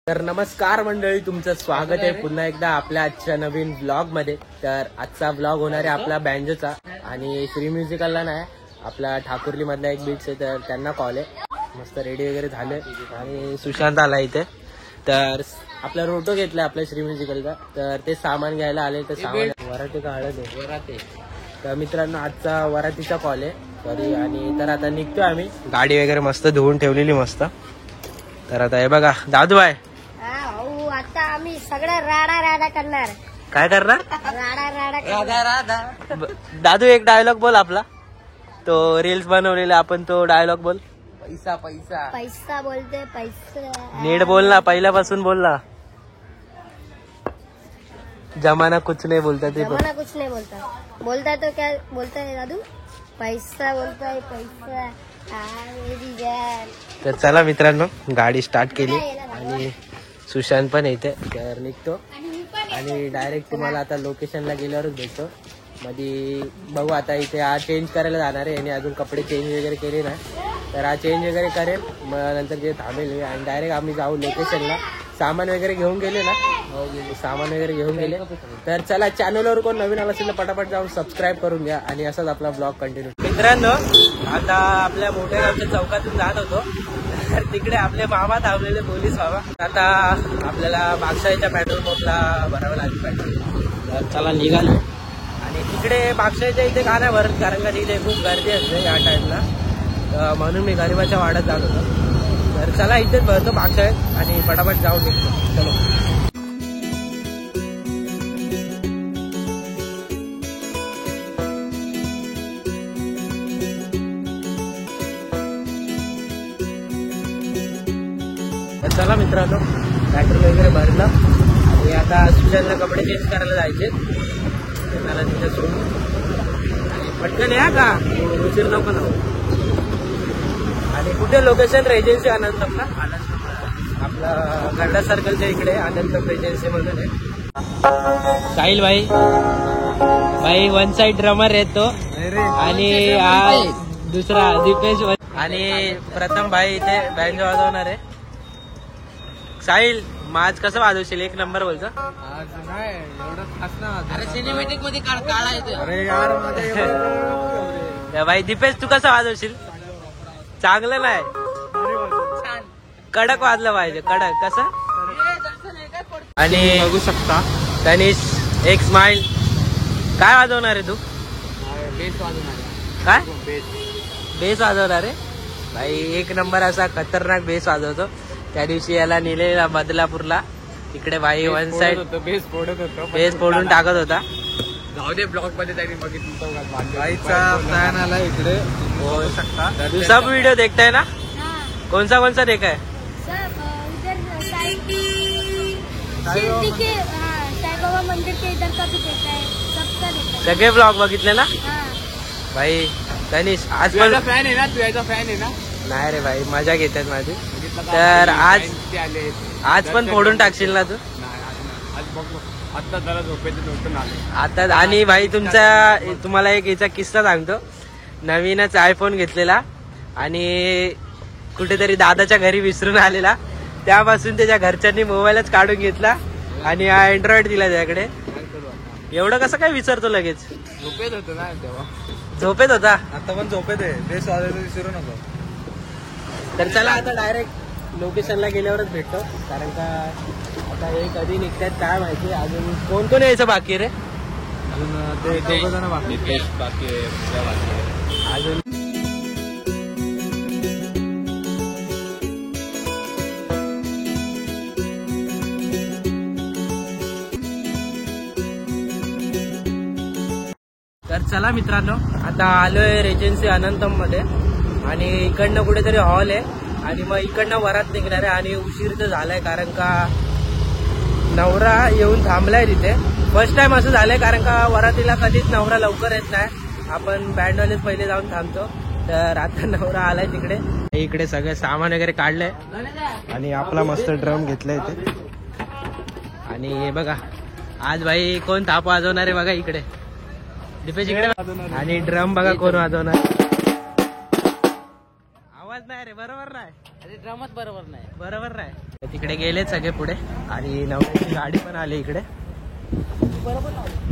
तर नमस्कार मंडळी, तुमचं स्वागत आहे पुन्हा एकदा आपल्या आजच्या नवीन व्लॉग मध्ये. तर आजचा व्लॉग होणार आहे आपला बँजोचा आणि श्री म्युझिकलला नाही, आपला ठाकुर्ली मधला एक बीट्स आहे तर त्यांना कॉल आहे. मस्त रेडी वगैरे झाले आणि सुशांत आला इथे. तर आपला रोटो घेतला आपल्या श्री म्युझिकलचा, तर ते सामान घ्यायला आले. तर सामान वराती का हळद आहे वराती. तर मित्रांनो आजचा वरातीचा कॉल आहे सॉरी. आणि तर आता निघतोय आम्ही, गाडी वगैरे मस्त धुवून ठेवलेली मस्त. तर आता हे बघा दादू आहे, आता आम्ही सगळं राडा राडा करणार. काय करणार? राडा राडा राडा. दादू एक डायलॉग बोल आपला, तो रील्स बनवलेला आपण, तो डायलॉग बोल. पैसा पैसा पैसा बोलते पैसा. नीट बोल ना, पहिल्यापासून बोल ना. जमाना कुछ नाही बोलता ते. जमाना कुछ नहीं बोलता. बोलता तो क्या बोलता है दादू? पैसा बोलता है पैसा. मेरी जान. तर चला मित्रांनो, गाडी स्टार्ट केली आणि सुशांत पण येते. तर निघतो आणि डायरेक्ट तुम्हाला आता लोकेशनला गेल्यावरच भेटतो. मध्ये बघू आता इथे हा चेंज करायला जाणार आहे आणि अजून कपडे चेंज वगैरे केले नाही, तर हा चेंज वगैरे करेल. मग नंतर जे थांबेल आणि डायरेक्ट आम्ही जाऊ लोकेशनला. सामान वगैरे घेऊन गेले ना, सामान वगैरे घेऊन गेले. तर चला, चॅनलवर कोण नवीन आला असेल तर पटापट जाऊन सबस्क्राईब करून घ्या आणि असाच आपला ब्लॉग कंटिन्यू. मित्रांनो आता आपल्या मोठ्या गावच्या चौकातून जात होतो, तर तिकडे आपले मामा थांबलेले, पोलीस मामा. आता आपल्याला बागशाईच्या पेट्रोल पंपला भरावं लागेल पेट्रोल. तर चला निघालो. आणि तिकडे बागशाईच्या इथे का नाही भरत, कारण का तिथे खूप गर्दी असते या टाइमला, म्हणून मी गरिबाच्या वाड्यात जात होतो. तर चला इथेच भरतो बागशाळेत आणि पटापट जाऊन निघतो. चलो. तर चला मित्रांनो, पेट्रोल वगैरे भरलं आणि आता सुशांतला कपडे चेंज करायला जायचे. त्याला तिथे सोडून पटकन या का, उशीर नको ना. आणि कुठे लोकेशन? रेजन्सी आनंदमला, आपला गड्डा सर्कलच्या इकडे आनंदम रेजन्सी मधून आहे. साहिल भाई भाई वन साइड ड्रमर येतो आणि हा दुसरा दीपेश आणि प्रथम भाई इथे बँजो वाजवणार आहे. साहिल आज कसं वाजवशील? एक नंबर बोलतो. आज नाही एवढं खास नाही. अरे सिनेमॅटिक मध्ये काढा येतो. अरे यार माझ्या भाई दीपेश तू कसं वाजवशील? चांगलं नाही, कडक वाजलं पाहिजे, कडक. कसं? आणि बघू शकता तनिष एक स्माइल. काय वाजवणार आहे तू? बेस वाजवणार. काय बेस वाजवणार आहे? भाई एक नंबर असा खतरनाक बेस वाजवतो. त्या दिवशी याला नेलेला बदलापूरला, तिकडे भाई वन साइड बेस फोडत होतो, बेस फोडून टाकत होता. जाऊ दे ब्लॉग मध्ये त्यांनी बघितलं. बाईचा प्लॅन आला इकडे, बघू शकता. तू सब व्हिडिओ देखताय ना? कौन सा देखा है? साईबाबा मंदिर के इधर का भी देखा है, सबका देखा है. सगळे ब्लॉग बघितले ना हाँ. भाई? तनिष आज तू पण याचा फॅन आहे ना? तू याचा फॅन आहे ना? नाही रे भाई, मजा घेतात माझी. तर आज पण फोडून टाकशील ना तू? आज बघ आता जरा झोपेतून आले आता. आणि भाई तुम्हाला एक याचा किस्सा सांगतो. नवीनच आयफोन घेतलेला आणि कुठेतरी दादाच्या घरी विसरून आलेला, त्यापासून त्याच्या घरच्यांनी मोबाईलच काढून घेतला आणि हा अँड्रॉइड दिला त्याकडे. एवढं कसं काय विसरतो लगेच? झोपेत होतो ना तेव्हा. झोपेत होता? आता पण झोपेत आहे. बेस वाजायचं विसरू नको. तर चला आता डायरेक्ट लोकेशनला गेल्यावरच भेटतो, कारण का आता हे कधी निघतात काय माहिती. अजून कोण कोण यायचं बाकी रे? अजून ते दोघं जण बाकी अजून तर चला मित्रांनो, आता आलोय रेजन्सी अनंतम मध्ये आणि इकडनं कुठेतरी हॉल आहे आणि मग इकडनं वरात निघणार आहे. आणि उशीर तर झालाय कारण का नवरा येऊन थांबलाय तिथे. फर्स्ट टाइम असं झालंय, कारण का वरातीला कधीच नवरा लवकर येत नाही, आपण बँडवालेच पहिले जाऊन थांबतो. तर आता नवरा आलाय तिकडे. इकडे सगळे सामान वगैरे काढलंय आणि आपला मस्त ड्रम घेतलाय इथे. आणि हे बघा आज भाई कोण थाप वाजवणार आहे बघा इकडे. दीपेश इकडे. आणि ड्रम बघा कोण वाजवणार. आवाज नाही रे बरोबर नाही अरे ड्रामात बरोबर नाही. बरोबर नाही. तिकडे गेले सगळे पुढे आणि नवऱ्याची गाडी पण आली इकडे.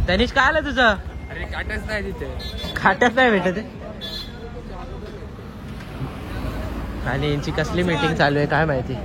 तनिष काय आलं तुझं? अरे काटच नाही तिथे. खाट्यात नाही भेटत आहे. आणि यांची कसली मीटिंग चालू आहे काय माहिती.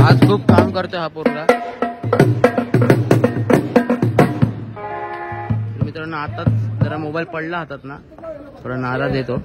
आज खूप काम करतोय हा पोरगा. मित्रांनो आताच जरा मोबाईल पडला हातात ना, थोडा नाराज येतो.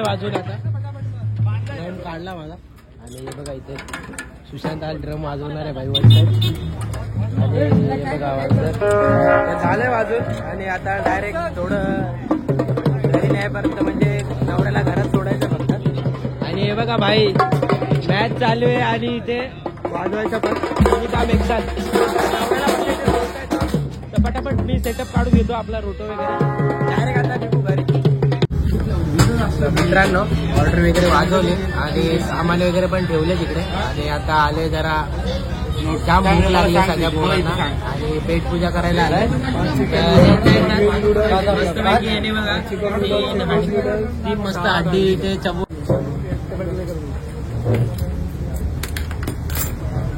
वाजून आता ड्रम काढला माझा. आणि हे बघा इथे सुशांत हा ड्रम वाजवणार आहे भाई वन साईड. आणि हे बघा वाजत झालंय वाजून. आणि आता डायरेक्ट थोडं घरी न्यायपर्यंत म्हणजे नवऱ्याला घरात सोडायचं फक्त. आणि हे बघा भाई मॅच चालू आहे आणि इथे वाजवायचं पण दोन्ही काम एकसाथ. तर पटापट मी सेटअप काढून घेतो आपला रोटो वगैरे. डायरेक्ट आता निघू घरी. मित्रांनो ऑर्डर वगैरे वाजवले आणि सामान वगैरे पण ठेवले तिकडे. आणि आता आले जरा जाम भूक लागली सगळ्या पोरांना आणि पेट पूजा करायला आलाय. ती मस्त हड्डी इथे चबू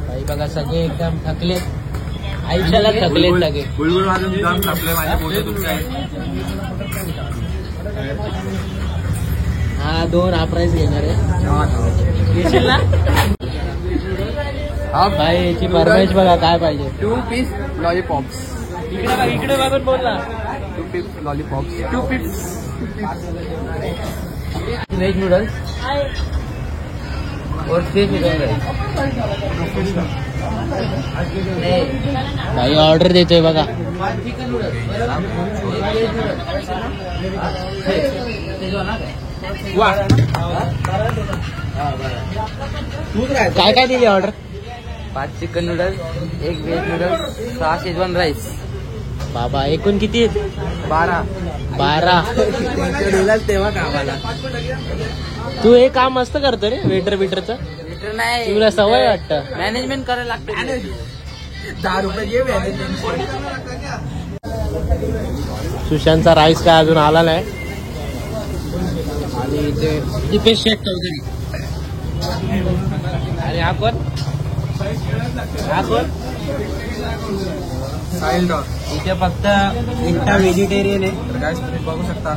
काही बघा सगळे एकदम थकलेत. आयुष्याला थकलेत सगळे. बुलबुल वाजून जाम थकले माझ्या पोटे दुखताय. हा 2 हा प्राइस घेणार आहे. घेशील ना? हा भाई याची फरमाईश बघा काय पाहिजे. 2 पीस लॉलीपॉप्स. इकडे बघून बोल ना. 2 piece lollipops. 2 piece veg noodles. और फिश चिकन राईस. भाई ऑर्डर देतोय बघा. काय काय दिली order? 5 chicken noodles, 1 veg noodles, 6 Schezwan rice. बाबा एकूण किती आहेत? 12. तेव्हा कामाला तू हे काम मस्त करतो रे वेटर बिटरचं. लिटर नाही, तुला सवय वाटतं. मॅनेजमेंट करायला लागते. 10 रुपये घे मॅनेजमेंट. सुशांतचा राईस काय अजून आला नाही. आणि इथे दीपेश शेठ चौधरी. आणि हा कोण? साहिल डॉग. इथे फक्त एकटा व्हेजिटेरियन आहे. तर काय तुम्ही बघू शकता